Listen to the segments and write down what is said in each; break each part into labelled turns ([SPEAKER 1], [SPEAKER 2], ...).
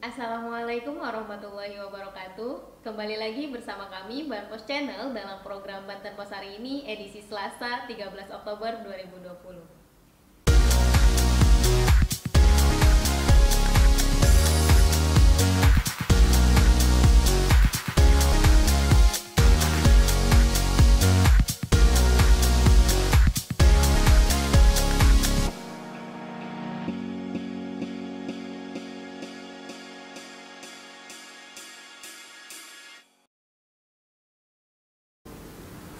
[SPEAKER 1] Assalamualaikum warahmatullahi wabarakatuh. Kembali lagi bersama kami Banpos Channel dalam program Banten Pos hari ini edisi Selasa 13 Oktober 2020.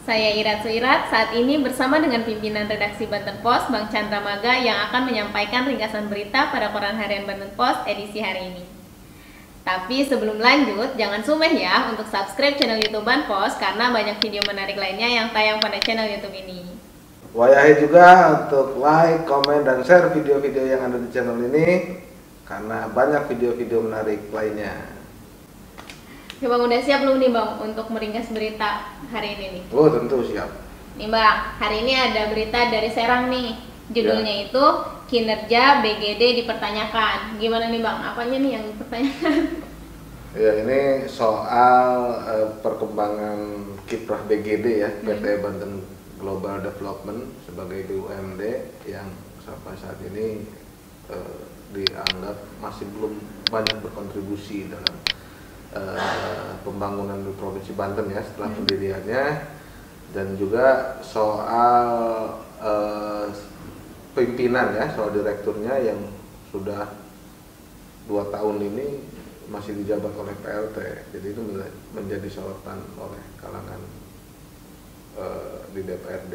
[SPEAKER 1] Saya Irat Suirat, saat ini bersama dengan pimpinan redaksi Banten Pos, Bang Chandra Maga, yang akan menyampaikan ringkasan berita pada koran harian Banten Pos edisi hari ini. Tapi sebelum lanjut, jangan sumeh ya untuk subscribe channel YouTube Banpos karena banyak video menarik lainnya yang tayang pada channel YouTube ini.
[SPEAKER 2] Wayahe juga untuk like, komen, dan share video-video yang ada di channel ini karena banyak video-video menarik lainnya.
[SPEAKER 1] Oke Bang, udah siap belum nih Bang untuk meringkas berita hari ini nih?
[SPEAKER 2] Oh tentu siap.
[SPEAKER 1] Nih Bang, hari ini ada berita dari Serang nih. Judulnya itu kinerja BGD dipertanyakan. Gimana nih Bang? Apanya nih yang dipertanyakan?
[SPEAKER 2] Ya ini soal perkembangan kiprah BGD ya, PT Banten Global Development sebagai BUMD yang sampai saat ini dianggap masih belum banyak berkontribusi dalam pembangunan di Provinsi Banten ya setelah pendiriannya, dan juga soal pimpinan ya, soal direkturnya yang sudah 2 tahun ini masih dijabat oleh PLT, jadi itu menjadi sorotan oleh kalangan di DPRD.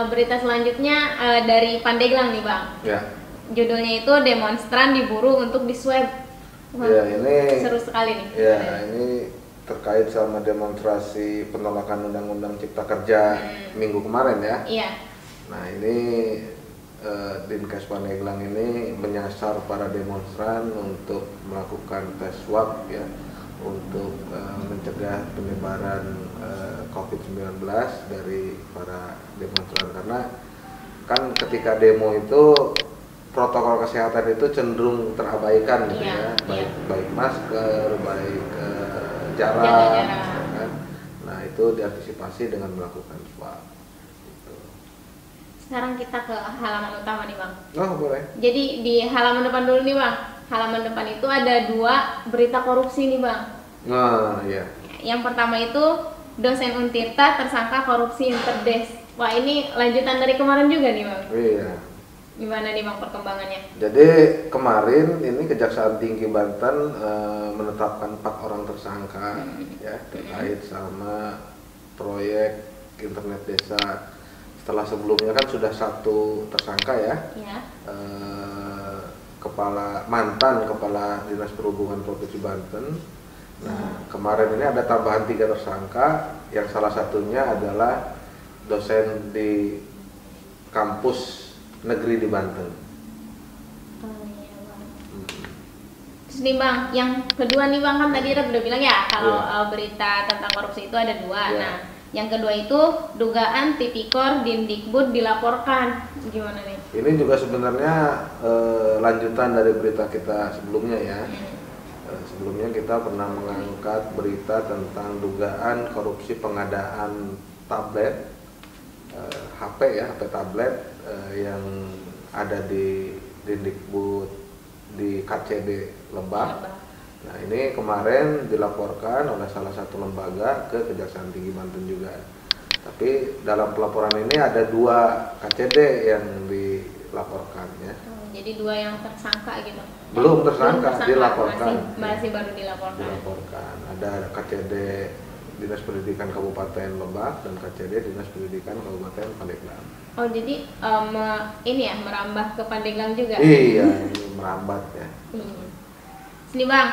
[SPEAKER 1] Berita selanjutnya dari Pandeglang nih Bang.
[SPEAKER 2] Ya.
[SPEAKER 1] Judulnya itu demonstran diburu untuk diswab.
[SPEAKER 2] Ya ini
[SPEAKER 1] seru sekali nih.
[SPEAKER 2] Ya ini terkait sama demonstrasi penolakan Undang-Undang Cipta Kerja minggu kemarin ya.
[SPEAKER 1] Iya.
[SPEAKER 2] Nah ini Dinkes Pandeglang ini menyasar para demonstran untuk melakukan tes swab ya, untuk mencegah penyebaran COVID-19 dari para demonstran, karena kan ketika demo itu protokol kesehatan itu cenderung terabaikan gitu ya, baik masker, baik jarak, kan? Nah itu diantisipasi dengan melakukan swab. Gitu.
[SPEAKER 1] Sekarang kita ke halaman utama nih Bang.
[SPEAKER 2] Oh boleh.
[SPEAKER 1] Jadi di halaman depan dulu nih Bang. Halaman depan itu ada 2 berita korupsi nih Bang.
[SPEAKER 2] Nah iya.
[SPEAKER 1] Yang pertama itu dosen Untirta tersangka korupsi Interdes. Wah ini lanjutan dari kemarin juga nih Bang.
[SPEAKER 2] Iya.
[SPEAKER 1] Gimana nih Bang perkembangannya?
[SPEAKER 2] Jadi kemarin ini Kejaksaan Tinggi Banten menetapkan 4 orang tersangka ya terkait sama proyek internet desa. Setelah sebelumnya kan sudah 1 tersangka ya, mantan kepala Dinas Perhubungan Provinsi Banten. Nah kemarin ini ada tambahan 3 tersangka, yang salah satunya adalah dosen di kampus negeri di Banten.
[SPEAKER 1] Oh iya Bang. Terus nih Bang, yang kedua nih Bang, kan tadi udah bilang ya kalau berita tentang korupsi itu ada 2. Nah, yang kedua itu dugaan Tipikor Dimdikbud dilaporkan. Gimana nih?
[SPEAKER 2] Ini juga sebenarnya lanjutan dari berita kita sebelumnya ya. Sebelumnya kita pernah mengangkat berita tentang dugaan korupsi pengadaan tablet, HP ya, HP tablet yang ada di Dindikbud di KCD Lebak. Nah ini kemarin dilaporkan oleh salah satu lembaga ke Kejaksaan Tinggi Banten juga. Tapi dalam pelaporan ini ada 2 KCD yang dilaporkan ya.
[SPEAKER 1] Jadi 2 yang tersangka gitu?
[SPEAKER 2] Belum tersangka, dilaporkan.
[SPEAKER 1] Masih baru dilaporkan.
[SPEAKER 2] Dilaporkan. Ada KCD Dinas Pendidikan Kabupaten Lebak dan KCD Dinas Pendidikan Kabupaten Pandeglang.
[SPEAKER 1] Oh jadi ini ya merambah ke Pandeglang juga?
[SPEAKER 2] Iya, merambat ya.
[SPEAKER 1] Sini Bang,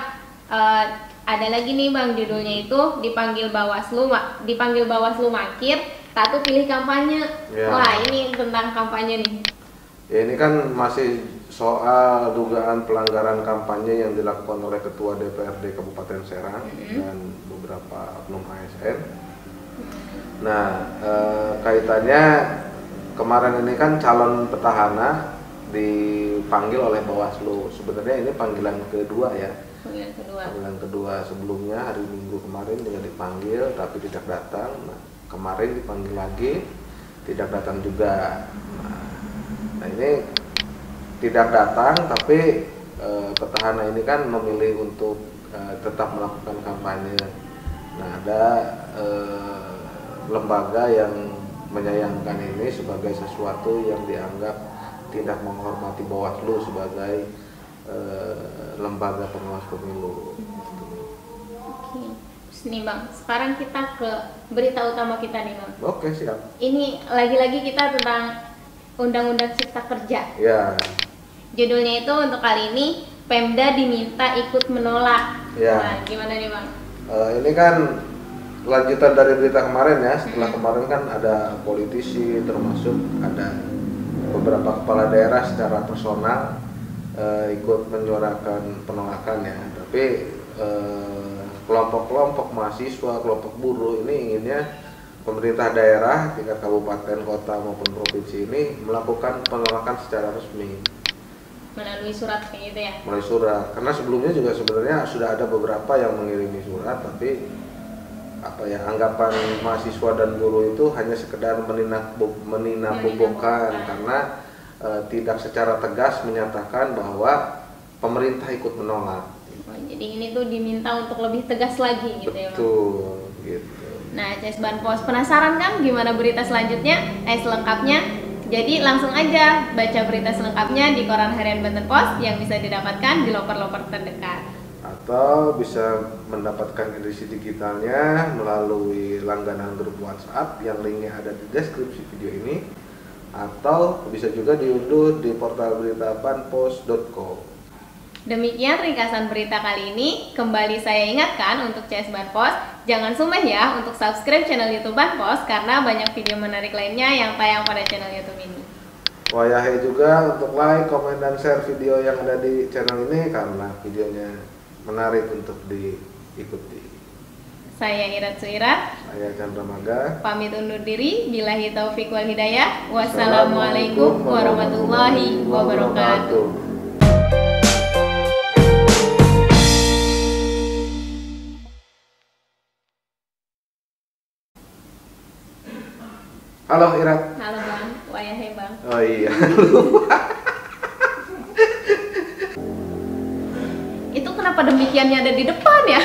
[SPEAKER 1] ada lagi nih Bang, judulnya itu dipanggil Bawaslu Makir, Tatu pilih kampanye. Ya. Wah ini tentang kampanye nih.
[SPEAKER 2] Ya ini kan masih soal dugaan pelanggaran kampanye yang dilakukan oleh Ketua DPRD Kabupaten Serang dan beberapa oknum ASN. Nah kaitannya kemarin ini kan calon petahana dipanggil oleh Bawaslu. Sebenarnya ini panggilan kedua ya. Panggilan kedua sebelumnya hari Minggu kemarin dia dipanggil tapi tidak datang. Nah, kemarin dipanggil lagi tidak datang juga. Nah ini tidak datang tapi petahana ini kan memilih untuk tetap melakukan kampanye. Nah ada lembaga yang menyayangkan ini sebagai sesuatu yang dianggap tidak menghormati Bawaslu sebagai lembaga pengawas pemilu.
[SPEAKER 1] Oke. Terus nih Bang, sekarang kita ke berita utama kita nih Bang.
[SPEAKER 2] Oke, siap.
[SPEAKER 1] Ini lagi-lagi kita tentang Undang-Undang Cipta Kerja.
[SPEAKER 2] Ya.
[SPEAKER 1] Judulnya itu untuk kali ini Pemda diminta ikut menolak.
[SPEAKER 2] Ya.
[SPEAKER 1] Nah, gimana nih Bang?
[SPEAKER 2] Ini kan lanjutan dari berita kemarin ya. Setelah kemarin kan ada politisi, termasuk ada beberapa kepala daerah secara personal ikut menyuarakan penolakan ya. Tapi kelompok-kelompok mahasiswa, kelompok buruh ini inginnya pemerintah daerah tingkat kabupaten, kota maupun provinsi ini melakukan penolakan secara resmi
[SPEAKER 1] melalui surat kayak gitu ya?
[SPEAKER 2] Melalui surat, karena sebelumnya juga sebenarnya sudah ada beberapa yang mengirimi surat, tapi anggapan mahasiswa dan buruh itu hanya sekedar meninabobokan karena tidak secara tegas menyatakan bahwa pemerintah ikut menolak.
[SPEAKER 1] Jadi ini tuh diminta untuk lebih tegas lagi gitu ya Bang?
[SPEAKER 2] Betul, gitu.
[SPEAKER 1] Nah, CS Banpos penasaran kan gimana berita selanjutnya? Selengkapnya? Jadi langsung aja baca berita selengkapnya di Koran Harian Banten Pos yang bisa didapatkan di loker-loker terdekat.
[SPEAKER 2] Atau bisa mendapatkan edisi digitalnya melalui langganan grup WhatsApp yang linknya ada di deskripsi video ini, atau bisa juga diunduh di portal berita banpos.co.
[SPEAKER 1] Demikian ringkasan berita kali ini. Kembali saya ingatkan untuk CS Banpos, jangan sumeh ya untuk subscribe channel YouTube Banpos karena banyak video menarik lainnya yang tayang pada channel YouTube ini.
[SPEAKER 2] Wayahe juga untuk like, komen, dan share video yang ada di channel ini karena videonya menarik untuk diikuti.
[SPEAKER 1] Saya Irat Suirat.
[SPEAKER 2] Saya Chandra Maga.
[SPEAKER 1] Pamit undur diri. Billahi taufiq wal hidayah. Wassalamualaikum warahmatullahi wabarakatuh.
[SPEAKER 2] Halo Irat.
[SPEAKER 1] Halo Bang, wayahe Bang.
[SPEAKER 2] Oh iya.
[SPEAKER 1] Itu kenapa demikiannya ada di depan ya?